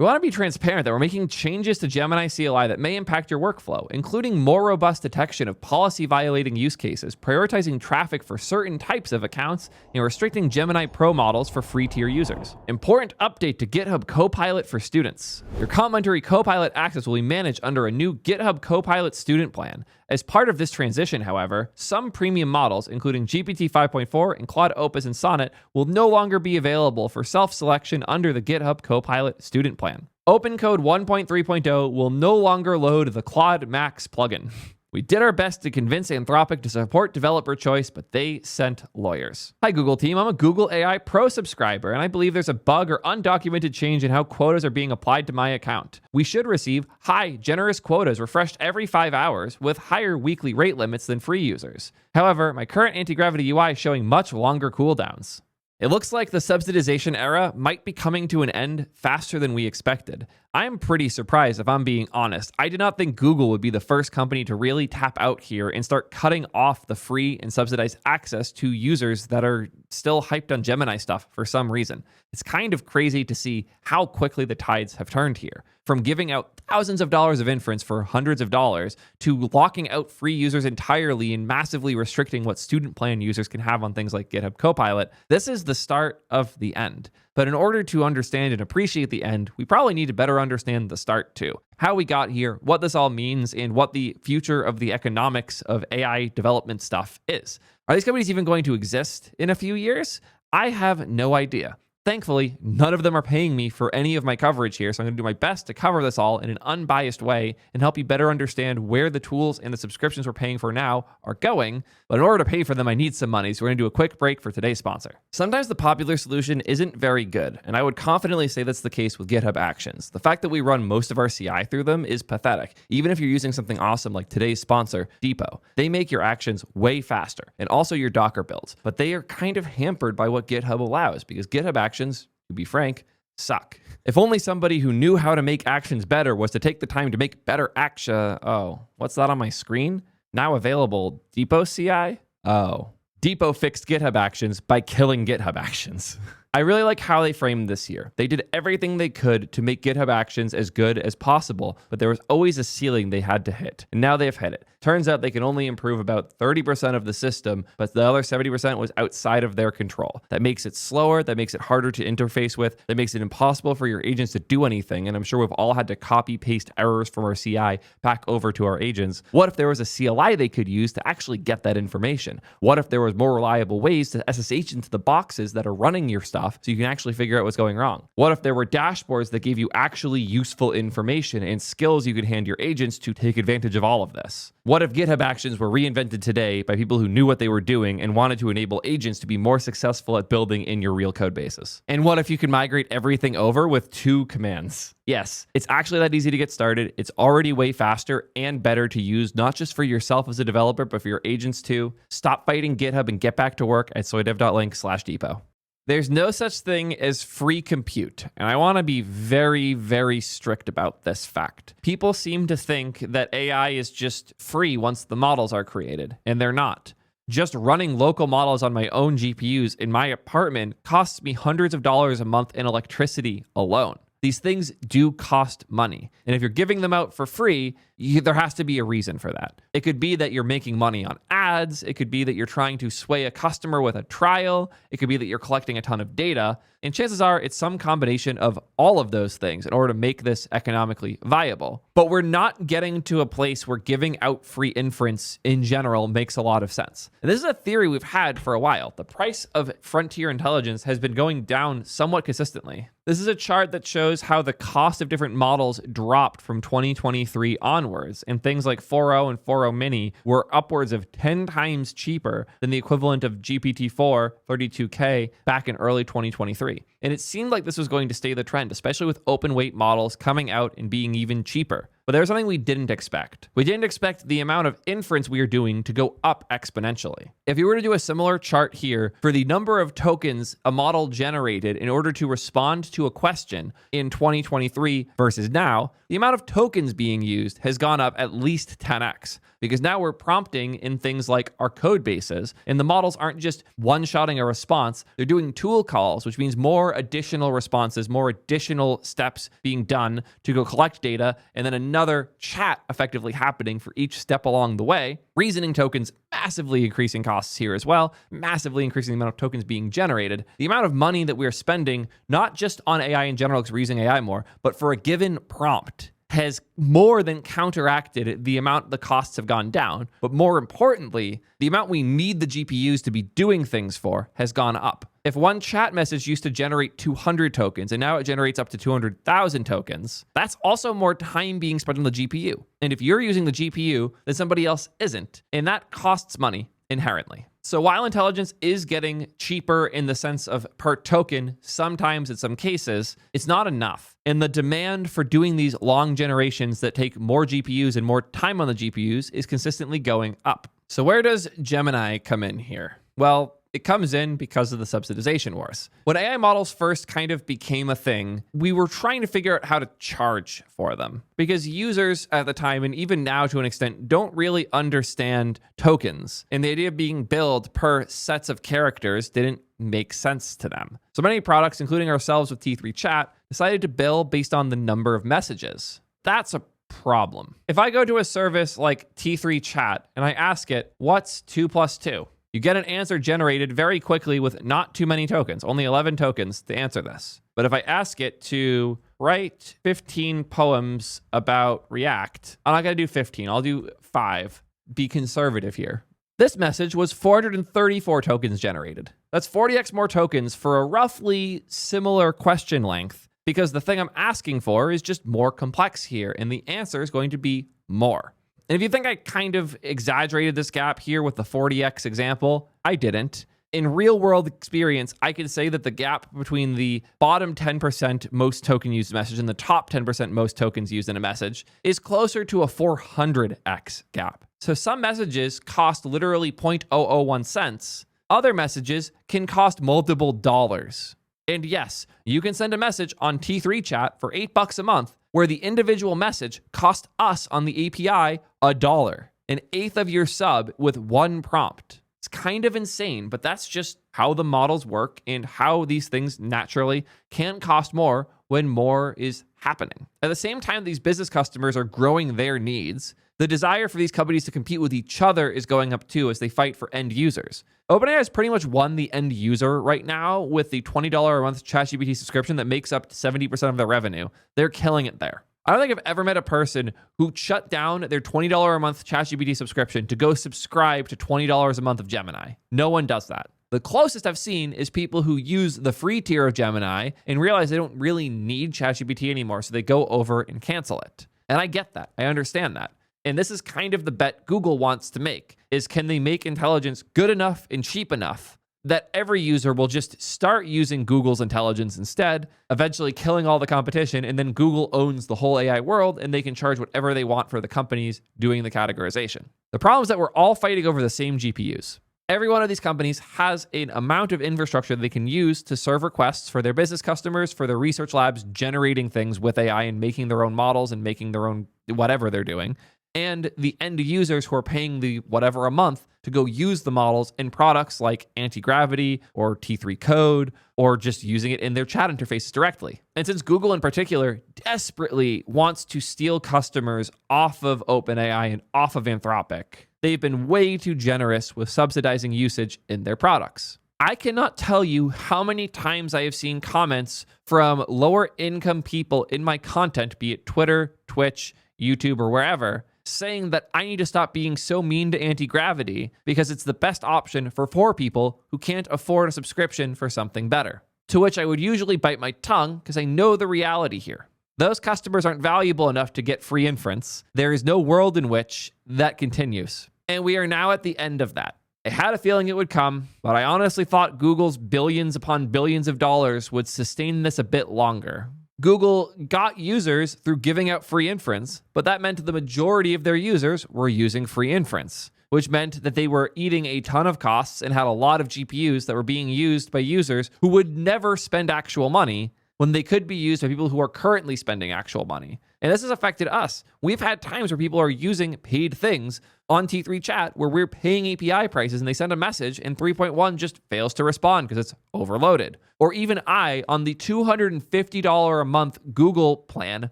We want to be transparent that we're making changes to Gemini CLI that may impact your workflow, including more robust detection of policy-violating use cases, prioritizing traffic for certain types of accounts, and restricting Gemini Pro models for free tier users. Important update to GitHub Copilot for students. Your complimentary Copilot access will be managed under a new GitHub Copilot student plan. As part of this transition, however, some premium models, including GPT 5.4 and Claude Opus and Sonnet, will no longer be available for self-selection under the GitHub Copilot student plan. OpenCode 1.3.0 will no longer load the Roor Max plugin. We did our best to convince Anthropic to support developer choice, but they sent lawyers. Hi, Google team. I'm a Google AI Pro subscriber, and I believe there's a bug or undocumented change in how quotas are being applied to my account. We should receive high, generous quotas refreshed every 5 hours with higher weekly rate limits than free users. However, my current anti-gravity UI is showing much longer cooldowns. It looks like the subsidization era might be coming to an end faster than we expected. I'm pretty surprised, if I'm being honest. I did not think Google would be the first company to really tap out here and start cutting off the free and subsidized access to users that are still hyped on Gemini stuff for some reason. It's kind of crazy to see how quickly the tides have turned here. From giving out thousands of dollars of inference for hundreds of dollars to locking out free users entirely and massively restricting what student plan users can have on things like GitHub Copilot. This is the start of the end. But in order to understand and appreciate the end, we probably need to better understand the start too. How we got here, what this all means, and what the future of the economics of AI development stuff is. Are these companies even going to exist in a few years? I have no idea. Thankfully, none of them are paying me for any of my coverage here, so I'm going to do my best to cover this all in an unbiased way and help you better understand where the tools and the subscriptions we're paying for now are going. But in order to pay for them, I need some money, so we're going to do a quick break for today's sponsor. Sometimes the popular solution isn't very good, and I would confidently say that's the case with GitHub Actions. The fact that we run most of our CI through them is pathetic, even if you're using something awesome like today's sponsor, Depot. They make your actions way faster, and also your Docker builds, but they are kind of hampered by what GitHub allows, because GitHub Actions, to be frank, suck. If only somebody who knew how to make actions better was to take the time to make better Oh, what's that on my screen? Now available Depot CI? Oh. Depot fixed GitHub Actions by killing GitHub Actions. I really like how they framed this here. They did everything they could to make GitHub Actions as good as possible, but there was always a ceiling they had to hit. And now they've hit it. Turns out they can only improve about 30% of the system, but the other 70% was outside of their control. That makes it slower, that makes it harder to interface with, that makes it impossible for your agents to do anything. And I'm sure we've all had to copy paste errors from our CI back over to our agents. What if there was a CLI they could use to actually get that information? What if there was more reliable ways to SSH into the boxes that are running your stuff so you can actually figure out what's going wrong? What if there were dashboards that gave you actually useful information and skills you could hand your agents to take advantage of all of this? What if GitHub Actions were reinvented today by people who knew what they were doing and wanted to enable agents to be more successful at building in your real code bases? And what if you could migrate everything over with 2 commands? Yes, it's actually that easy to get started. It's already way faster and better to use, not just for yourself as a developer, but for your agents too. Stop fighting GitHub and get back to work at soydev.link/depot. There's no such thing as free compute, and I want to be very, very strict about this fact. People seem to think that AI is just free once the models are created, and they're not. Just running local models on my own GPUs in my apartment costs me hundreds of dollars a month in electricity alone. These things do cost money. And if you're giving them out for free, there has to be a reason for that. It could be that you're making money on ads. It could be that you're trying to sway a customer with a trial. It could be that you're collecting a ton of data. And chances are it's some combination of all of those things in order to make this economically viable. But we're not getting to a place where giving out free inference in general makes a lot of sense. And this is a theory we've had for a while. The price of frontier intelligence has been going down somewhat consistently. This is a chart that shows how the cost of different models dropped from 2023 onwards, and things like 4o and 4o mini were upwards of 10 times cheaper than the equivalent of GPT-4 32K back in early 2023. And it seemed like this was going to stay the trend, especially with open weight models coming out and being even cheaper. But there's something we didn't expect. We didn't expect the amount of inference we are doing to go up exponentially. If you were to do a similar chart here for the number of tokens a model generated in order to respond to a question in 2023 versus now, the amount of tokens being used has gone up at least 10x, because now we're prompting in things like our code bases, and the models aren't just one-shotting a response, they're doing tool calls, which means more additional responses, more additional steps being done to go collect data, and then another chat effectively happening for each step along the way. Reasoning tokens massively increasing costs here as well, massively increasing the amount of tokens being generated. The amount of money that we're spending, not just on AI in general because we're using AI more, but for a given prompt, has more than counteracted the amount the costs have gone down. But more importantly, the amount we need the GPUs to be doing things for has gone up. If one chat message used to generate 200 tokens and now it generates up to 200,000 tokens, that's also more time being spent on the GPU. And if you're using the GPU, then somebody else isn't. And that costs money inherently. So while intelligence is getting cheaper in the sense of per token, sometimes in some cases, it's not enough. And the demand for doing these long generations that take more GPUs and more time on the GPUs is consistently going up. So where does Gemini come in here? Well, it comes in because of the subsidization wars. When AI models first kind of became a thing, we were trying to figure out how to charge for them, because users at the time, and even now to an extent, don't really understand tokens. And the idea of being billed per sets of characters didn't make sense to them. So many products, including ourselves with T3 Chat, decided to bill based on the number of messages. That's a problem. If I go to a service like T3 Chat and I ask it, what's 2 plus 2? You get an answer generated very quickly with not too many tokens, only 11 tokens to answer this. But if I ask it to write 15 poems about React, I'm not going to do 15, I'll do 5. Be conservative here. This message was 434 tokens generated. That's 40x more tokens for a roughly similar question length, because the thing I'm asking for is just more complex here, and the answer is going to be more. And if you think I kind of exaggerated this gap here with the 40x example, I didn't. In real world experience, I can say that the gap between the bottom 10% most token used message and the top 10% most tokens used in a message is closer to a 400x gap. So some messages cost literally 0.001 cents. Other messages can cost multiple dollars. And yes, you can send a message on T3 Chat for $8 a month, where the individual message cost us on the API $1, an eighth of your sub with one prompt. It's kind of insane, but that's just how the models work and how these things naturally can cost more when more is happening. At the same time, these business customers are growing their needs. The desire for these companies to compete with each other is going up too as they fight for end users. OpenAI has pretty much won the end user right now with the $20 a month ChatGPT subscription that makes up 70% of their revenue. They're killing it there. I don't think I've ever met a person who shut down their $20 a month ChatGPT subscription to go subscribe to $20 a month of Gemini. No one does that. The closest I've seen is people who use the free tier of Gemini and realize they don't really need ChatGPT anymore, so they go over and cancel it. And I get that. I understand that. And this is kind of the bet Google wants to make, is can they make intelligence good enough and cheap enough that every user will just start using Google's intelligence instead, eventually killing all the competition, and then Google owns the whole AI world and they can charge whatever they want for the companies doing the categorization. The problem is that we're all fighting over the same GPUs. Every one of these companies has an amount of infrastructure they can use to serve requests for their business customers, for their research labs, generating things with AI and making their own models and making their own whatever they're doing. And the end users who are paying the whatever a month to go use the models in products like anti-gravity or T3 code, or just using it in their chat interfaces directly. And since Google in particular desperately wants to steal customers off of OpenAI and off of Anthropic, they've been way too generous with subsidizing usage in their products. I cannot tell you how many times I have seen comments from lower income people in my content, be it Twitter, Twitch, YouTube, or wherever, saying that I need to stop being so mean to anti-gravity because it's the best option for poor people who can't afford a subscription for something better. To which I would usually bite my tongue because I know the reality here. Those customers aren't valuable enough to get free inference. There is no world in which that continues. And we are now at the end of that. I had a feeling it would come, but I honestly thought Google's billions upon billions of dollars would sustain this a bit longer. Google got users through giving out free inference, but that meant the majority of their users were using free inference, which meant that they were eating a ton of costs and had a lot of GPUs that were being used by users who would never spend actual money when they could be used by people who are currently spending actual money. And this has affected us. We've had times where people are using paid things on T3 chat where we're paying API prices and they send a message and 3.1 just fails to respond because it's overloaded. Or even I, on the $250 a month Google plan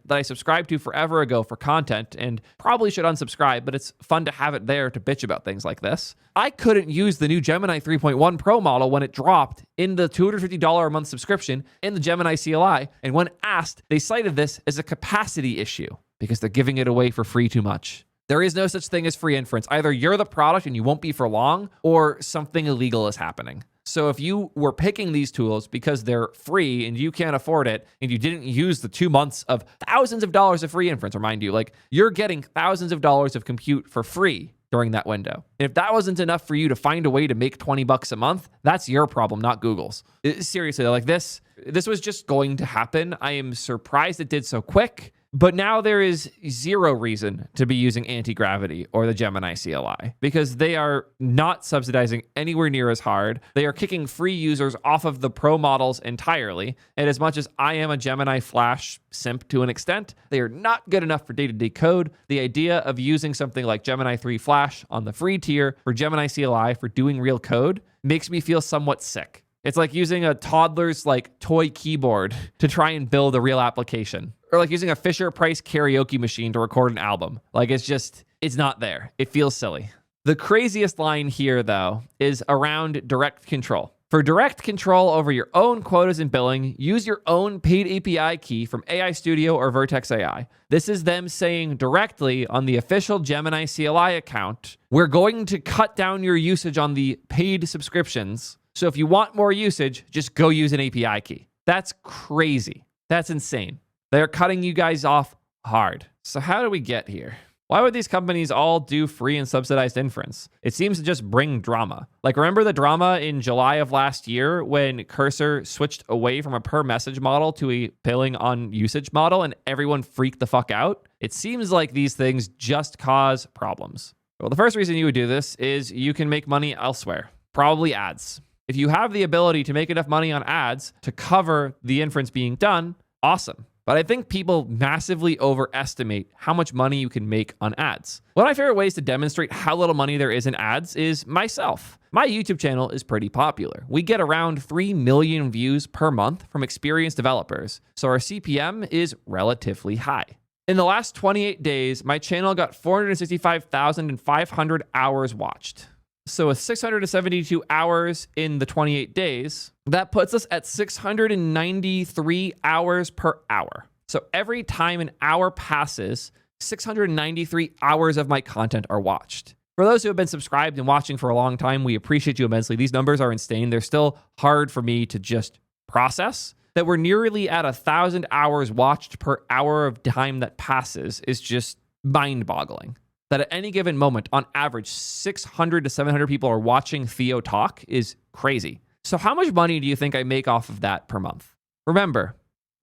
that I subscribed to forever ago for content and probably should unsubscribe, but it's fun to have it there to bitch about things like this. I couldn't use the new Gemini 3.1 Pro model when it dropped in the $250 a month subscription in the Gemini CLI. And when asked, they cited this as a capacity issue because they're giving it away for free too much. There is no such thing as free inference. Either you're the product and you won't be for long, or something illegal is happening. So if you were picking these tools because they're free and you can't afford it, and you didn't use the 2 months of thousands of dollars of free inference, remind you, like you're getting thousands of dollars of compute for free during that window. And if that wasn't enough for you to find a way to make $20 a month, that's your problem, not Google's. Seriously, like this was just going to happen. I am surprised it did so quick. But now there is zero reason to be using anti-gravity or the Gemini CLI because they are not subsidizing anywhere near as hard. They are kicking free users off of the pro models entirely. And as much as I am a Gemini Flash simp to an extent, they are not good enough for day-to-day code. The idea of using something like Gemini 3 Flash on the free tier for Gemini CLI for doing real code makes me feel somewhat sick. It's like using a toddler's toy keyboard to try and build a real application. Or like using a Fisher-Price karaoke machine to record an album. It's not there. It feels silly. The craziest line here, though, is around direct control. For direct control over your own quotas and billing, use your own paid API key from AI Studio or Vertex AI. This is them saying directly on the official Gemini CLI account, we're going to cut down your usage on the paid subscriptions. So if you want more usage, just go use an API key. That's crazy. That's insane. They're cutting you guys off hard. So how do we get here? Why would these companies all do free and subsidized inference? It seems to just bring drama. Remember the drama in July of last year when Cursor switched away from a per message model to a billing on usage model and everyone freaked the fuck out? It seems like these things just cause problems. Well, the first reason you would do this is you can make money elsewhere, probably ads. If you have the ability to make enough money on ads to cover the inference being done, awesome. But I think people massively overestimate how much money you can make on ads. One of my favorite ways to demonstrate how little money there is in ads is myself. My YouTube channel is pretty popular. We get around 3 million views per month from experienced developers, so our CPM is relatively high. In the last 28 days, my channel got 465,500 hours watched. So with 672 hours in the 28 days, that puts us at 693 hours per hour. So every time an hour passes, 693 hours of my content are watched. For those who have been subscribed and watching for a long time, we appreciate you immensely. These numbers are insane. They're still hard for me to just process. That we're nearly at 1,000 hours watched per hour of time that passes is just mind-boggling. That at any given moment, on average, 600 to 700 people are watching Theo talk is crazy. So how much money do you think I make off of that per month? Remember,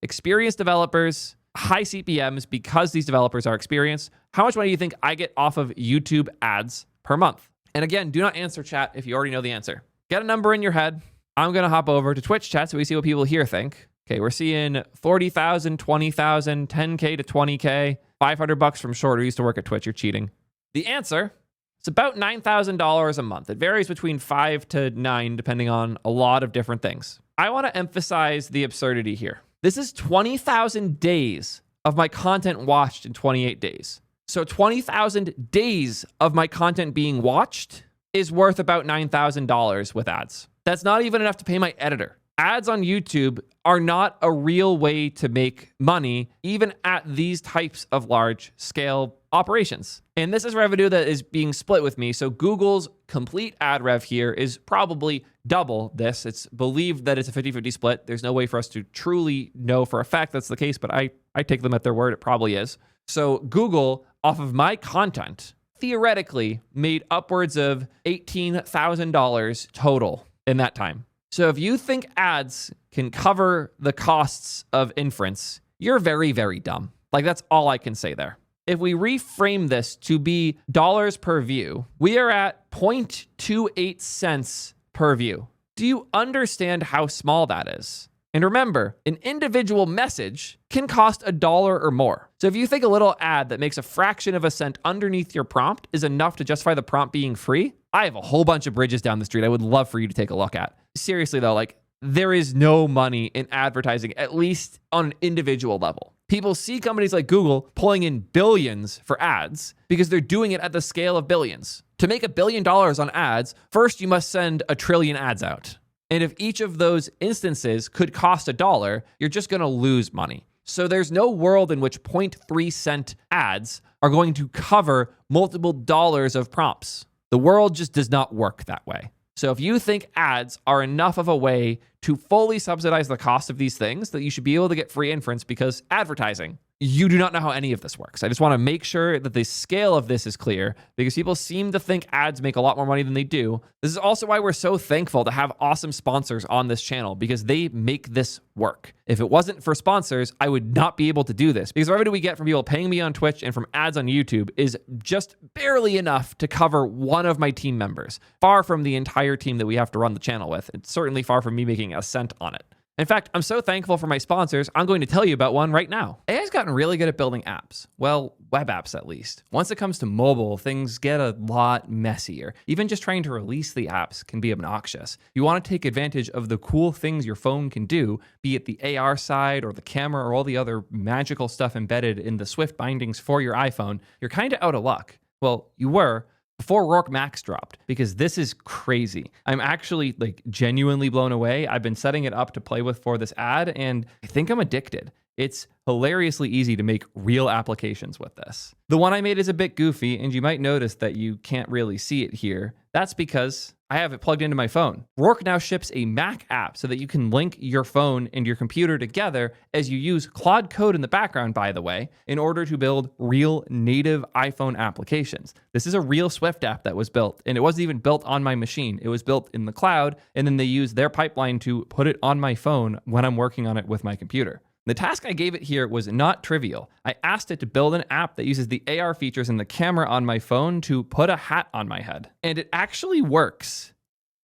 experienced developers, high CPMs because these developers are experienced. How much money do you think I get off of YouTube ads per month? And again, do not answer chat if you already know the answer. Get a number in your head. I'm going to hop over to Twitch chat so we see what people here think. Okay, we're seeing 40,000, 20,000, 10K to 20K, $500 from Short, who used to work at Twitch. You're cheating. The answer is about $9,000 a month. It varies between 5 to 9, depending on a lot of different things. I want to emphasize the absurdity here. This is 20,000 days of my content watched in 28 days. So 20,000 days of my content being watched is worth about $9,000 with ads. That's not even enough to pay my editor. Ads on YouTube are not a real way to make money, even at these types of large scale operations. And this is revenue that is being split with me. So Google's complete ad rev here is probably double this. It's believed that it's a 50-50 split. There's no way for us to truly know for a fact that's the case, but I take them at their word. It probably is. So Google, off of my content, theoretically made upwards of $18,000 total in that time. So if you think ads can cover the costs of inference, you're very, very dumb. Like, that's all I can say there. If we reframe this to be dollars per view, we are at 0.28 cents per view. Do you understand how small that is? And remember, an individual message can cost $1 or more. So if you think a little ad that makes a fraction of a cent underneath your prompt is enough to justify the prompt being free, I have a whole bunch of bridges down the street I would love for you to take a look at. Seriously though, like, there is no money in advertising, at least on an individual level. People see companies like Google pulling in billions for ads because they're doing it at the scale of billions. To make $1 billion on ads, first you must send 1 trillion ads out. And if each of those instances could cost $1, you're just going to lose money. So there's no world in which 0.3 cent ads are going to cover multiple dollars of prompts. The world just does not work that way. So if you think ads are enough of a way to fully subsidize the cost of these things, that you should be able to get free inference because advertising, you do not know how any of this works. I just want to make sure that the scale of this is clear because people seem to think ads make a lot more money than they do. This is also why we're so thankful to have awesome sponsors on this channel because they make this work. If it wasn't for sponsors, I would not be able to do this because the revenue we get from people paying me on Twitch and from ads on YouTube is just barely enough to cover one of my team members, far from the entire team that we have to run the channel with. It's certainly far from me making a cent on it. In fact, I'm so thankful for my sponsors, I'm going to tell you about one right now. AI's gotten really good at building apps. Well, web apps at least. Once it comes to mobile, things get a lot messier. Even just trying to release the apps can be obnoxious. You want to take advantage of the cool things your phone can do, be it the AR side or the camera or all the other magical stuff embedded in the Swift bindings for your iPhone, you're kind of out of luck. Well, you were before Roor Max dropped, because this is crazy. I'm actually like genuinely blown away. I've been setting it up to play with for this ad, and I think I'm addicted. It's hilariously easy to make real applications with this. The one I made is a bit goofy, and you might notice that you can't really see it here. That's because I have it plugged into my phone. Roor now ships a Mac app so that you can link your phone and your computer together as you use Claude Code in the background, by the way, in order to build real native iPhone applications. This is a real Swift app that was built, and it wasn't even built on my machine. It was built in the cloud, and then they used their pipeline to put it on my phone when I'm working on it with my computer. The task I gave it here was not trivial. I asked it to build an app that uses the AR features in the camera on my phone to put a hat on my head. And it actually works.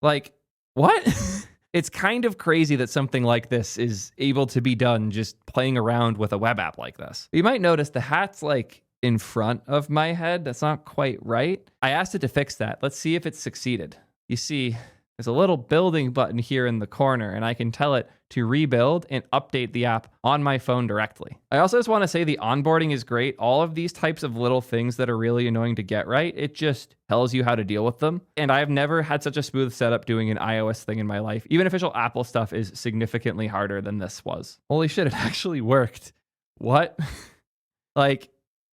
Like, what? It's kind of crazy that something like this is able to be done just playing around with a web app like this. You might notice the hat's like in front of my head. That's not quite right. I asked it to fix that. Let's see if it's succeeded. You see, there's a little building button here in the corner, and I can tell it to rebuild and update the app on my phone directly. I also just want to say the onboarding is great. All of these types of little things that are really annoying to get right, it just tells you how to deal with them. And I've never had such a smooth setup doing an iOS thing in my life. Even official Apple stuff is significantly harder than this was. Holy shit, it actually worked. What? Like,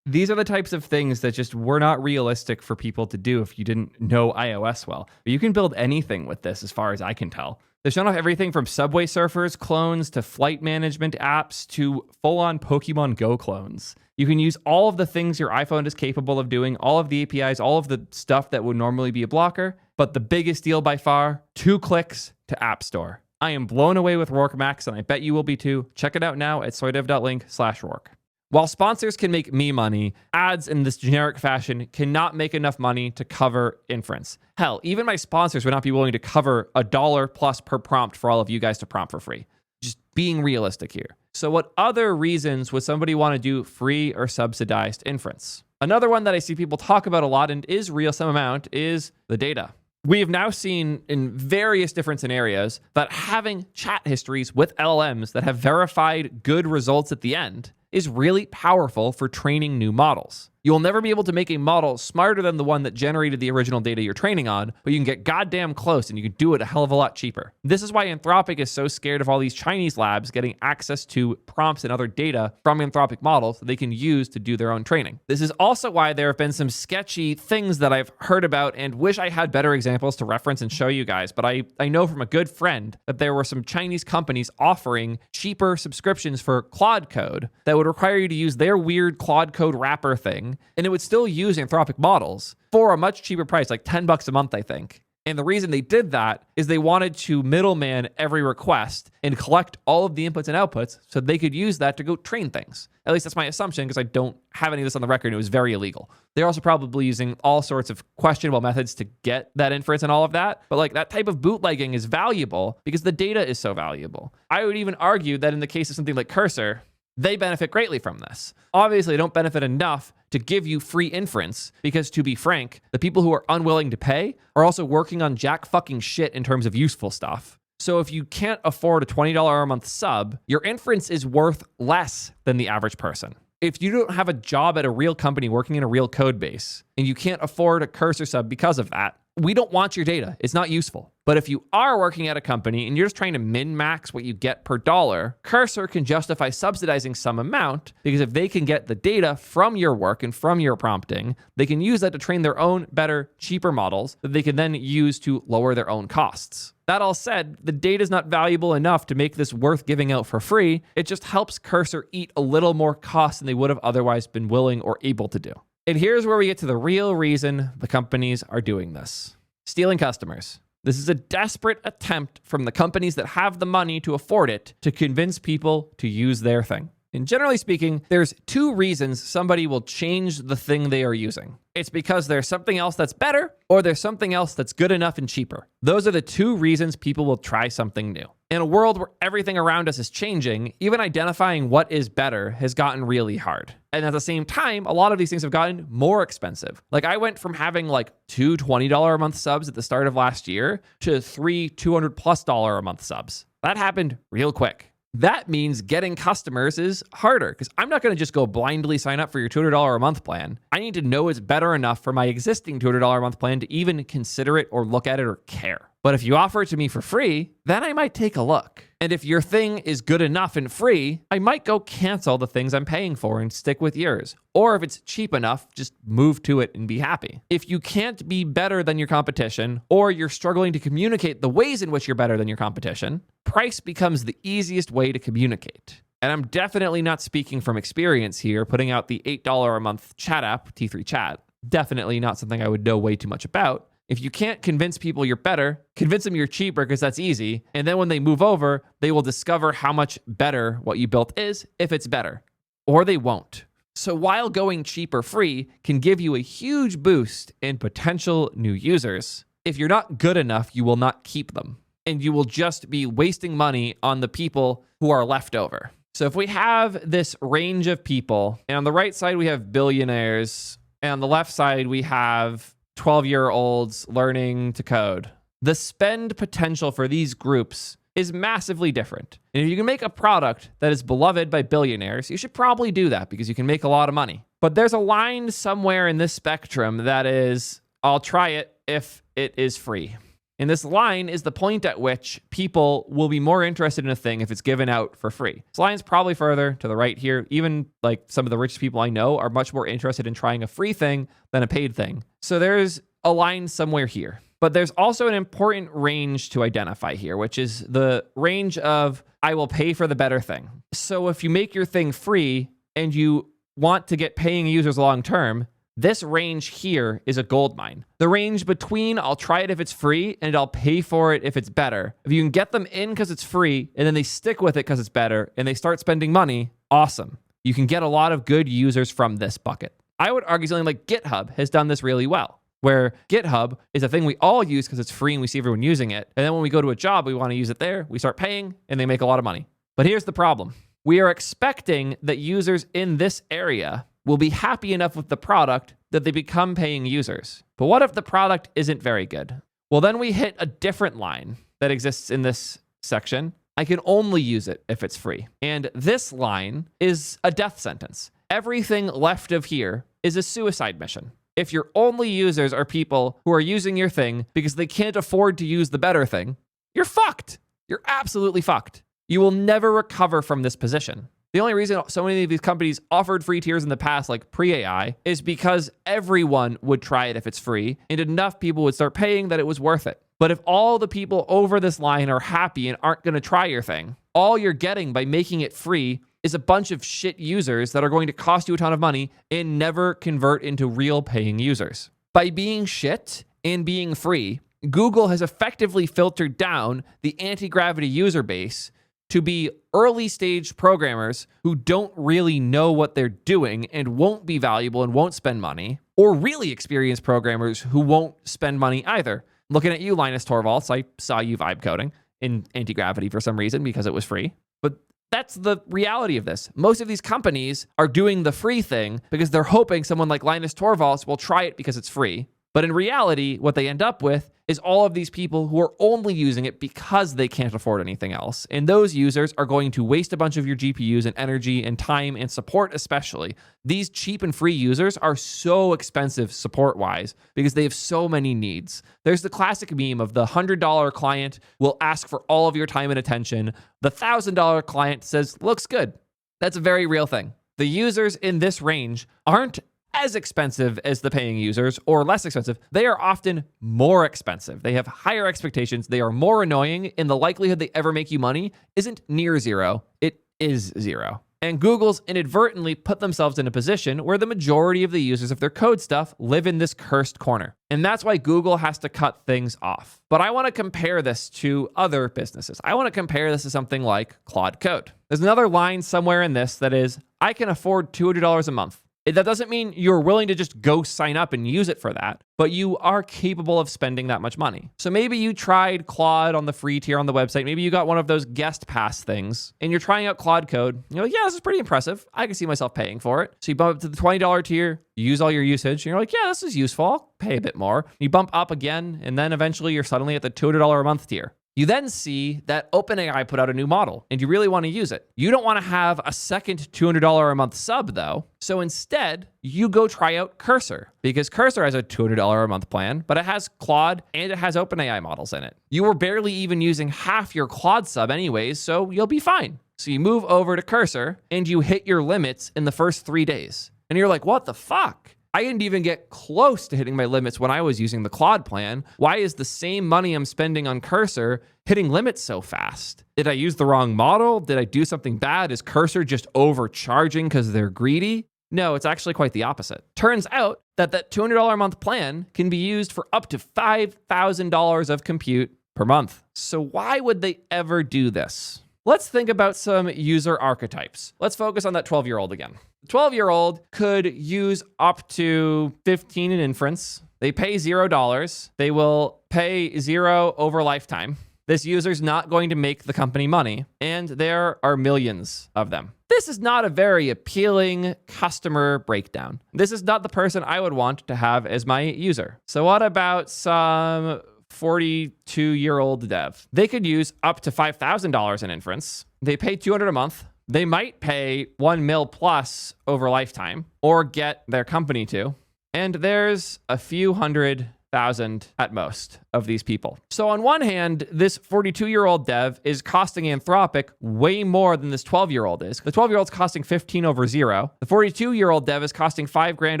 these are the types of things that just were not realistic for people to do if you didn't know iOS well. But you can build anything with this as far as I can tell. They've shown off everything from Subway Surfers clones to flight management apps to full-on Pokemon Go clones. You can use all of the things your iPhone is capable of doing, all of the APIs, all of the stuff that would normally be a blocker. But the biggest deal by far, 2 clicks to App Store. I am blown away with Roor Max, and I bet you will be too. Check it out now at soydev.link/Roor. While sponsors can make me money, ads in this generic fashion cannot make enough money to cover inference. Hell, even my sponsors would not be willing to cover $1 plus per prompt for all of you guys to prompt for free. Just being realistic here. So what other reasons would somebody want to do free or subsidized inference? Another one that I see people talk about a lot and is real some amount is the data. We have now seen in various different scenarios that having chat histories with LLMs that have verified good results at the end is really powerful for training new models. You'll never be able to make a model smarter than the one that generated the original data you're training on, but you can get goddamn close and you can do it a hell of a lot cheaper. This is why Anthropic is so scared of all these Chinese labs getting access to prompts and other data from Anthropic models that they can use to do their own training. This is also why there have been some sketchy things that I've heard about and wish I had better examples to reference and show you guys, but I know from a good friend that there were some Chinese companies offering cheaper subscriptions for Claude Code that would require you to use their weird Claude Code wrapper thing, and it would still use Anthropic models for a much cheaper price, like $10 a month, I think. And the reason they did that is they wanted to middleman every request and collect all of the inputs and outputs so they could use that to go train things. At least that's my assumption, because I don't have any of this on the record and it was very illegal. They're also probably using all sorts of questionable methods to get that inference and all of that. But like that type of bootlegging is valuable because the data is so valuable. I would even argue that in the case of something like Cursor, they benefit greatly from this. Obviously, they don't benefit enough to give you free inference because, to be frank, the people who are unwilling to pay are also working on jack fucking shit in terms of useful stuff. So if you can't afford a $20 a month sub, your inference is worth less than the average person. If you don't have a job at a real company working in a real code base and you can't afford a Cursor sub because of that, we don't want your data. It's not useful. But if you are working at a company and you're just trying to min-max what you get per dollar, Cursor can justify subsidizing some amount because if they can get the data from your work and from your prompting, they can use that to train their own better, cheaper models that they can then use to lower their own costs. That all said, the data is not valuable enough to make this worth giving out for free. It just helps Cursor eat a little more cost than they would have otherwise been willing or able to do. And here's where we get to the real reason the companies are doing this. Stealing customers. This is a desperate attempt from the companies that have the money to afford it to convince people to use their thing. And generally speaking, there's two reasons somebody will change the thing they are using. It's because there's something else that's better, or there's something else that's good enough and cheaper. Those are the two reasons people will try something new. In a world where everything around us is changing, even identifying what is better has gotten really hard. And at the same time, a lot of these things have gotten more expensive. Like I went from having like two $20 a month subs at the start of last year to three $200+ a month subs. That happened real quick. That means getting customers is harder because I'm not going to just go blindly sign up for your $200 a month plan. I need to know it's better enough for my existing $200 a month plan to even consider it or look at it or care. But if you offer it to me for free, then I might take a look. And if your thing is good enough and free, I might go cancel the things I'm paying for and stick with yours. Or if it's cheap enough, just move to it and be happy. If you can't be better than your competition, or you're struggling to communicate the ways in which you're better than your competition, price becomes the easiest way to communicate. And I'm definitely not speaking from experience here, putting out the $8 a month chat app, T3 Chat. Definitely not something I would know way too much about. If you can't convince people you're better, convince them you're cheaper because that's easy. And then when they move over, they will discover how much better what you built is if it's better. Or they won't. So while going cheap or free can give you a huge boost in potential new users, if you're not good enough, you will not keep them. And you will just be wasting money on the people who are left over. So if we have this range of people, and on the right side we have billionaires, and on the left side we have 12-year-olds learning to code. The spend potential for these groups is massively different. And if you can make a product that is beloved by billionaires, you should probably do that because you can make a lot of money. But there's a line somewhere in this spectrum that is, I'll try it if it is free. And this line is the point at which people will be more interested in a thing if it's given out for free. This line's probably further to the right here. Even like some of the richest people I know are much more interested in trying a free thing than a paid thing. So there's a line somewhere here. But there's also an important range to identify here, which is the range of I will pay for the better thing. So if you make your thing free and you want to get paying users long term, this range here is a gold mine. The range between I'll try it if it's free and I'll pay for it if it's better. If you can get them in because it's free and then they stick with it because it's better and they start spending money, awesome. You can get a lot of good users from this bucket. I would argue something like GitHub has done this really well, where GitHub is a thing we all use because it's free and we see everyone using it. And then when we go to a job, we want to use it there, we start paying and they make a lot of money. But here's the problem. We are expecting that users in this area will be happy enough with the product that they become paying users. But what if the product isn't very good? Well, then we hit a different line that exists in this section. I can only use it if it's free. And this line is a death sentence. Everything left of here is a suicide mission. If your only users are people who are using your thing because they can't afford to use the better thing, you're fucked. You're absolutely fucked. You will never recover from this position. The only reason so many of these companies offered free tiers in the past, like pre-AI, is because everyone would try it if it's free, and enough people would start paying that it was worth it. But if all the people over this line are happy and aren't going to try your thing, all you're getting by making it free is a bunch of shit users that are going to cost you a ton of money and never convert into real paying users. By being shit and being free, Google has effectively filtered down the anti-gravity user base to be early stage programmers who don't really know what they're doing and won't be valuable and won't spend money, or really experienced programmers who won't spend money either. Looking at you, Linus Torvalds, I saw you vibe coding in anti-gravity for some reason because it was free. But that's the reality of this. Most of these companies are doing the free thing because they're hoping someone like Linus Torvalds will try it because it's free. But in reality, what they end up with is all of these people who are only using it because they can't afford anything else. And those users are going to waste a bunch of your GPUs and energy and time and support especially. These cheap and free users are so expensive support-wise because they have so many needs. There's the classic meme of the $100 client will ask for all of your time and attention. The $1,000 client says, looks good. That's a very real thing. The users in this range aren't as expensive as the paying users or less expensive. They are often more expensive. They have higher expectations. They are more annoying, and the likelihood they ever make you money isn't near zero. It is zero. And Google's inadvertently put themselves in a position where the majority of the users of their code stuff live in this cursed corner. And that's why Google has to cut things off. But I want to compare this to other businesses. I want to compare this to something like Claude Code. There's another line somewhere in this that is, I can afford $200 a month. That doesn't mean you're willing to just go sign up and use it for that, but you are capable of spending that much money. So maybe you tried Claude on the free tier on the website. Maybe you got one of those guest pass things and you're trying out Claude Code. You're like, yeah, this is pretty impressive. I can see myself paying for it. So you bump up to the $20 tier, you use all your usage, and you're like, yeah, this is useful. I'll pay a bit more. You bump up again, and then eventually you're suddenly at the $200 a month tier. You then see that OpenAI put out a new model and you really want to use it. You don't want to have a second $200 a month sub though. So instead, you go try out Cursor because Cursor has a $200 a month plan, but it has Claude and it has OpenAI models in it. You were barely even using half your Claude sub anyways, so you'll be fine. So you move over to Cursor and you hit your limits in the first 3 days. And you're like, what the fuck? I didn't even get close to hitting my limits when I was using the Claude plan. Why is the same money I'm spending on Cursor hitting limits so fast? Did I use the wrong model? Did I do something bad? Is Cursor just overcharging because they're greedy? No, it's actually quite the opposite. Turns out that $200 a month plan can be used for up to $5,000 of compute per month. So why would they ever do this? Let's think about some user archetypes. Let's focus on that 12-year-old again. The 12-year-old could use up to 15 in inference. They pay $0. They will pay 0 over lifetime. This user's not going to make the company money, and there are millions of them. This is not a very appealing customer breakdown. This is not the person I would want to have as my user. So what about some 42-year-old dev? They could use up to $5,000 in inference. They pay $200 a month. They might pay $1 million plus over lifetime or get their company to. And there's a few 100,000 at most of these people. So on one hand, this 42-year-old dev is costing Anthropic way more than this 12-year-old is. The 12-year-old's costing 15 over 0. The 42-year-old dev is costing $5,000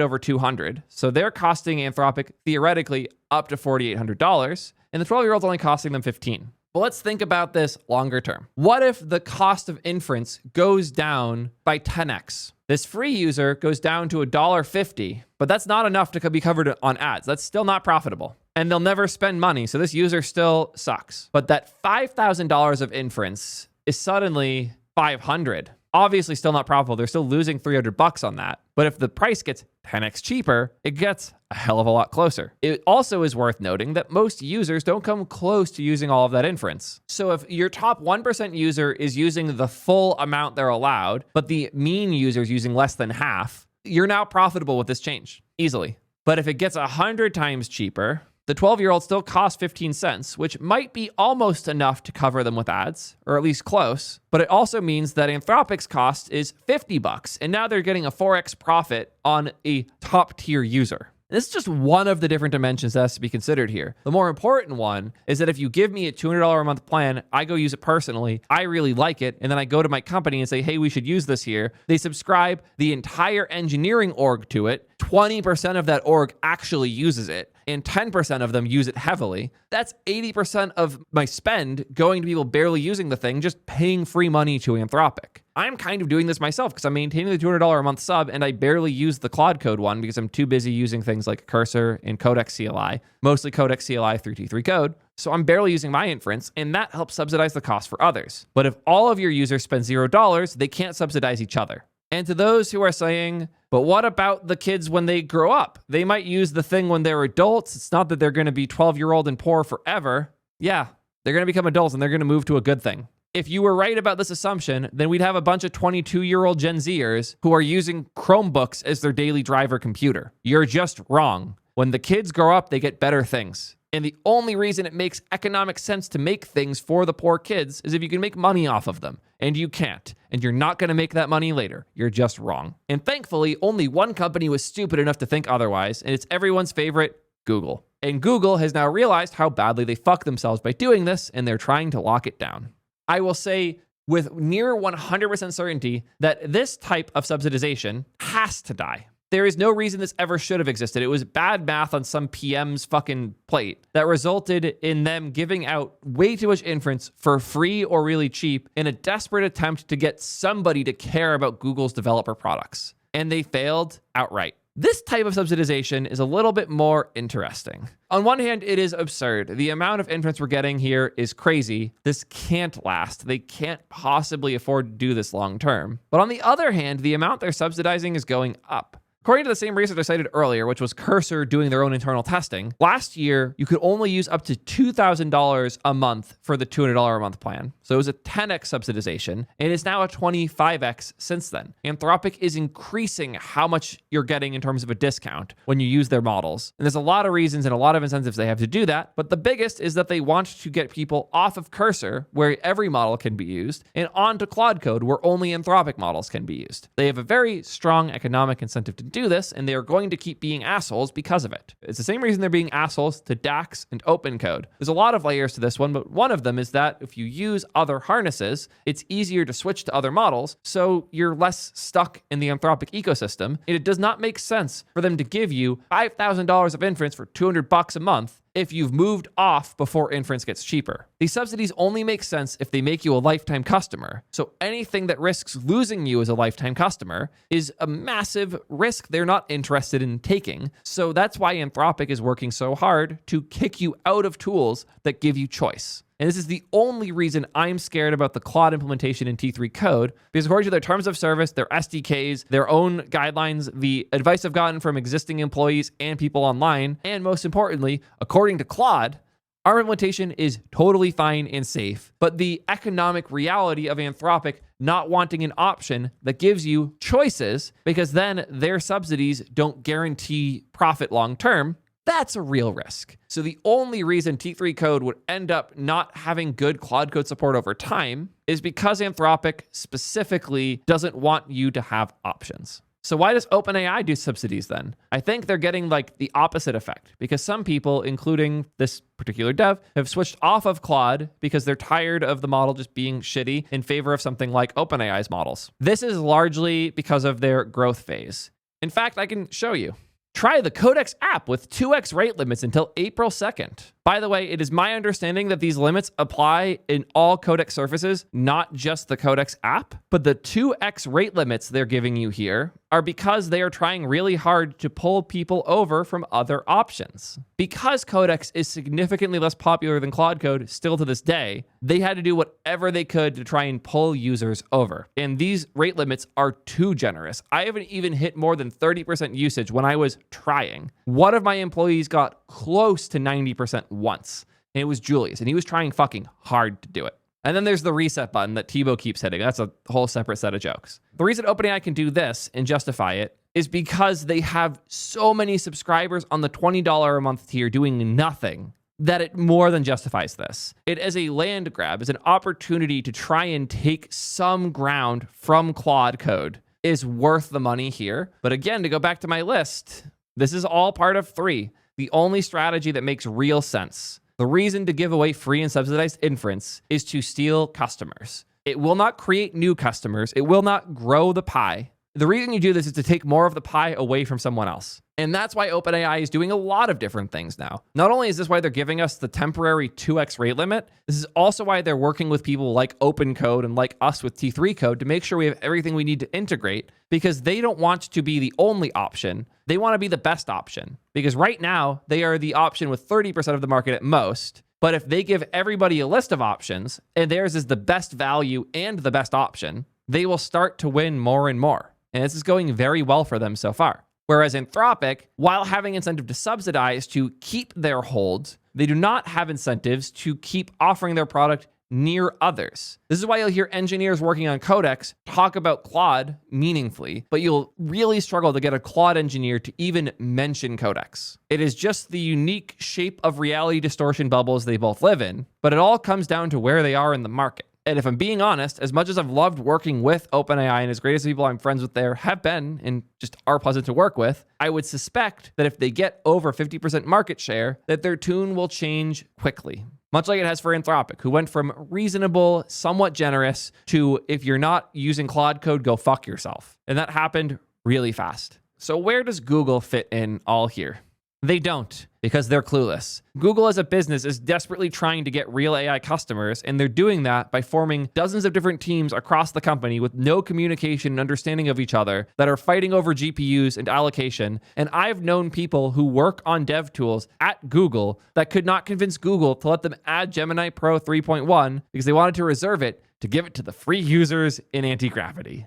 over 200. So they're costing Anthropic theoretically up to $4,800, and the 12-year-old's only costing them 15. But let's think about this longer term. What if the cost of inference goes down by 10x? This free user goes down to $1.50, but that's not enough to be covered on ads. That's still not profitable. And they'll never spend money, so this user still sucks. But that $5,000 of inference is suddenly $500. Obviously still not profitable. They're still losing $300 on that. But if the price gets 10x cheaper, it gets a hell of a lot closer. It also is worth noting that most users don't come close to using all of that inference. So if your top 1% user is using the full amount they're allowed, but the mean user is using less than half, you're now profitable with this change easily. But if it gets 100 times cheaper, the 12-year-old still costs 15 cents, which might be almost enough to cover them with ads, or at least close. But it also means that Anthropic's cost is $50, and now they're getting a 4x profit on a top-tier user. This is just one of the different dimensions that has to be considered here. The more important one is that if you give me a $200 a month plan, I go use it personally, I really like it, and then I go to my company and say, hey, we should use this here. They subscribe the entire engineering org to it. 20% of that org actually uses it. and 10% of them use it heavily, that's 80% of my spend going to people barely using the thing, just paying free money to Anthropic. I'm kind of doing this myself because I'm maintaining the $200 a month sub and I barely use the Claude Code one because I'm too busy using things like Cursor and Codex CLI, mostly Codex CLI through T3 Code. So I'm barely using my inference, and that helps subsidize the cost for others. But if all of your users spend $0, they can't subsidize each other. And to those who are saying, but what about the kids when they grow up? They might use the thing when they're adults. It's not that they're going to be 12-year-old and poor forever. Yeah, they're going to become adults and they're going to move to a good thing. If you were right about this assumption, then we'd have a bunch of 22-year-old Gen Zers who are using Chromebooks as their daily driver computer. You're just wrong. When the kids grow up, they get better things. And the only reason it makes economic sense to make things for the poor kids is if you can make money off of them. And you can't. And you're not going to make that money later. You're just wrong. And thankfully, only one company was stupid enough to think otherwise, and it's everyone's favorite, Google. And Google has now realized how badly they fucked themselves by doing this, and they're trying to lock it down. I will say with near 100% certainty that this type of subsidization has to die. There is no reason this ever should have existed. It was bad math on some PM's fucking plate that resulted in them giving out way too much inference for free or really cheap in a desperate attempt to get somebody to care about Google's developer products. And they failed outright. This type of subsidization is a little bit more interesting. On one hand, it is absurd. The amount of inference we're getting here is crazy. This can't last. They can't possibly afford to do this long term. But on the other hand, the amount they're subsidizing is going up. According to the same research I cited earlier, which was Cursor doing their own internal testing, last year, you could only use up to $2,000 a month for the $200 a month plan. So it was a 10x subsidization, and it's now a 25x since then. Anthropic is increasing how much you're getting in terms of a discount when you use their models. And there's a lot of reasons and a lot of incentives they have to do that, but the biggest is that they want to get people off of Cursor, where every model can be used, and onto Claude Code, where only Anthropic models can be used. They have a very strong economic incentive to do this, and they are going to keep being assholes because of it. It's the same reason they're being assholes to DAX and OpenCode. There's a lot of layers to this one, but one of them is that if you use other harnesses, it's easier to switch to other models, so you're less stuck in the Anthropic ecosystem. And it does not make sense for them to give you $5,000 of inference for $200 a month if you've moved off before inference gets cheaper. These subsidies only make sense if they make you a lifetime customer. So anything that risks losing you as a lifetime customer is a massive risk they're not interested in taking. So that's why Anthropic is working so hard to kick you out of tools that give you choice. And this is the only reason I'm scared about the Claude implementation in T3 Code, because according to their terms of service, their SDKs, their own guidelines, the advice I've gotten from existing employees and people online, and most importantly, according to Claude, our implementation is totally fine and safe. But the economic reality of Anthropic not wanting an option that gives you choices, because then their subsidies don't guarantee profit long term, that's a real risk. So the only reason T3 Code would end up not having good Claude Code support over time is because Anthropic specifically doesn't want you to have options. So why does OpenAI do subsidies then? I think they're getting like the opposite effect, because some people, including this particular dev, have switched off of Claude because they're tired of the model just being shitty in favor of something like OpenAI's models. This is largely because of their growth phase. In fact, I can show you. Try the Codex app with 2x rate limits until April 2nd. By the way, it is my understanding that these limits apply in all Codex surfaces, not just the Codex app. But the 2x rate limits they're giving you here are because they are trying really hard to pull people over from other options. Because Codex is significantly less popular than Claude Code still to this day, they had to do whatever they could to try and pull users over. And these rate limits are too generous. I haven't even hit more than 30% usage when I was trying. One of my employees got close to 90% once, and it was Julius, and he was trying fucking hard to do it. And then there's the reset button that Thibaut keeps hitting. That's a whole separate set of jokes. The reason OpenAI can do this and justify it is because they have so many subscribers on the $20 a month tier doing nothing that it more than justifies this. It is a land grab, is an opportunity to try and take some ground from Claude Code is worth the money here. But again, to go back to my list, this is all part of 3. The only strategy that makes real sense. The reason to give away free and subsidized inference is to steal customers. It will not create new customers. It will not grow the pie. The reason you do this is to take more of the pie away from someone else. And that's why OpenAI is doing a lot of different things now. Not only is this why they're giving us the temporary 2x rate limit, this is also why they're working with people like OpenCode and like us with T3 code to make sure we have everything we need to integrate, because they don't want to be the only option. They want to be the best option, because right now they are the option with 30% of the market at most. But if they give everybody a list of options and theirs is the best value and the best option, they will start to win more and more. And this is going very well for them so far. Whereas Anthropic, while having incentive to subsidize to keep their holds, they do not have incentives to keep offering their product near others. This is why you'll hear engineers working on codecs talk about Claude meaningfully, but you'll really struggle to get a Claude engineer to even mention codecs. It is just the unique shape of reality distortion bubbles they both live in, but it all comes down to where they are in the market. And if I'm being honest, as much as I've loved working with OpenAI and as great as the people I'm friends with there have been and just are pleasant to work with, I would suspect that if they get over 50% market share, that their tune will change quickly. Much like it has for Anthropic, who went from reasonable, somewhat generous, to if you're not using Claude code, go fuck yourself. And that happened really fast. So where does Google fit in all here? They don't, because they're clueless. Google as a business is desperately trying to get real AI customers, and they're doing that by forming dozens of different teams across the company with no communication and understanding of each other that are fighting over GPUs and allocation. And I've known people who work on dev tools at Google that could not convince Google to let them add Gemini Pro 3.1 because they wanted to reserve it to give it to the free users in anti-gravity.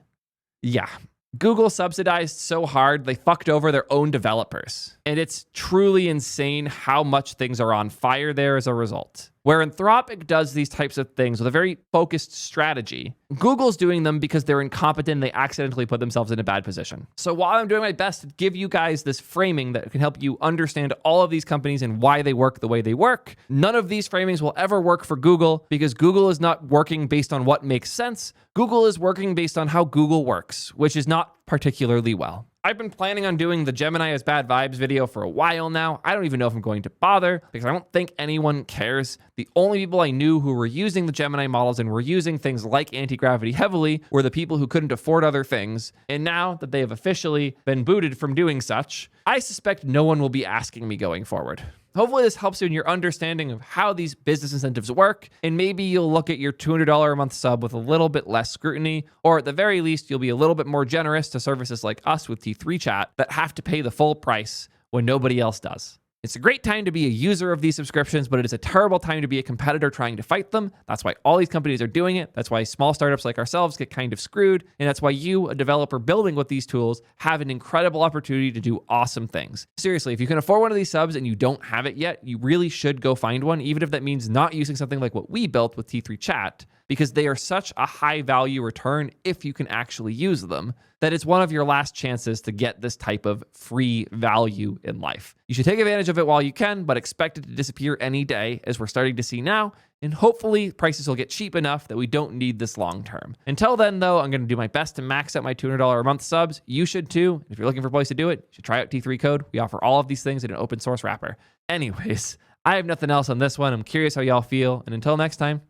Yeah. Google subsidized so hard, they fucked over their own developers. And it's truly insane how much things are on fire there as a result. Where Anthropic does these types of things with a very focused strategy, Google's doing them because they're incompetent and they accidentally put themselves in a bad position. So while I'm doing my best to give you guys this framing that can help you understand all of these companies and why they work the way they work, none of these framings will ever work for Google, because Google is not working based on what makes sense. Google is working based on how Google works, which is not particularly well. I've been planning on doing the Gemini has bad vibes video for a while now. I don't even know if I'm going to bother, because I don't think anyone cares. The only people I knew who were using the Gemini models and were using things like anti-gravity heavily were the people who couldn't afford other things. And now that they have officially been booted from doing such, I suspect no one will be asking me going forward. Hopefully this helps you in your understanding of how these business incentives work, and maybe you'll look at your $200 a month sub with a little bit less scrutiny, or at the very least, you'll be a little bit more generous to services like us with T3 Chat that have to pay the full price when nobody else does. It's a great time to be a user of these subscriptions, but it is a terrible time to be a competitor trying to fight them. That's why all these companies are doing it. That's why small startups like ourselves get kind of screwed. And that's why you, a developer building with these tools, have an incredible opportunity to do awesome things. Seriously, if you can afford one of these subs and you don't have it yet, you really should go find one, even if that means not using something like what we built with T3 Chat, because they are such a high value return if you can actually use them, that it's one of your last chances to get this type of free value in life. You should take advantage of it while you can, but expect it to disappear any day, as we're starting to see now, and hopefully prices will get cheap enough that we don't need this long term. Until then, though, I'm going to do my best to max out my $200 a month subs. You should too. If you're looking for a place to do it, you should try out T3 Code. We offer all of these things in an open source wrapper. Anyways, I have nothing else on this one. I'm curious how y'all feel, and until next time,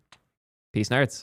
peace, nerds.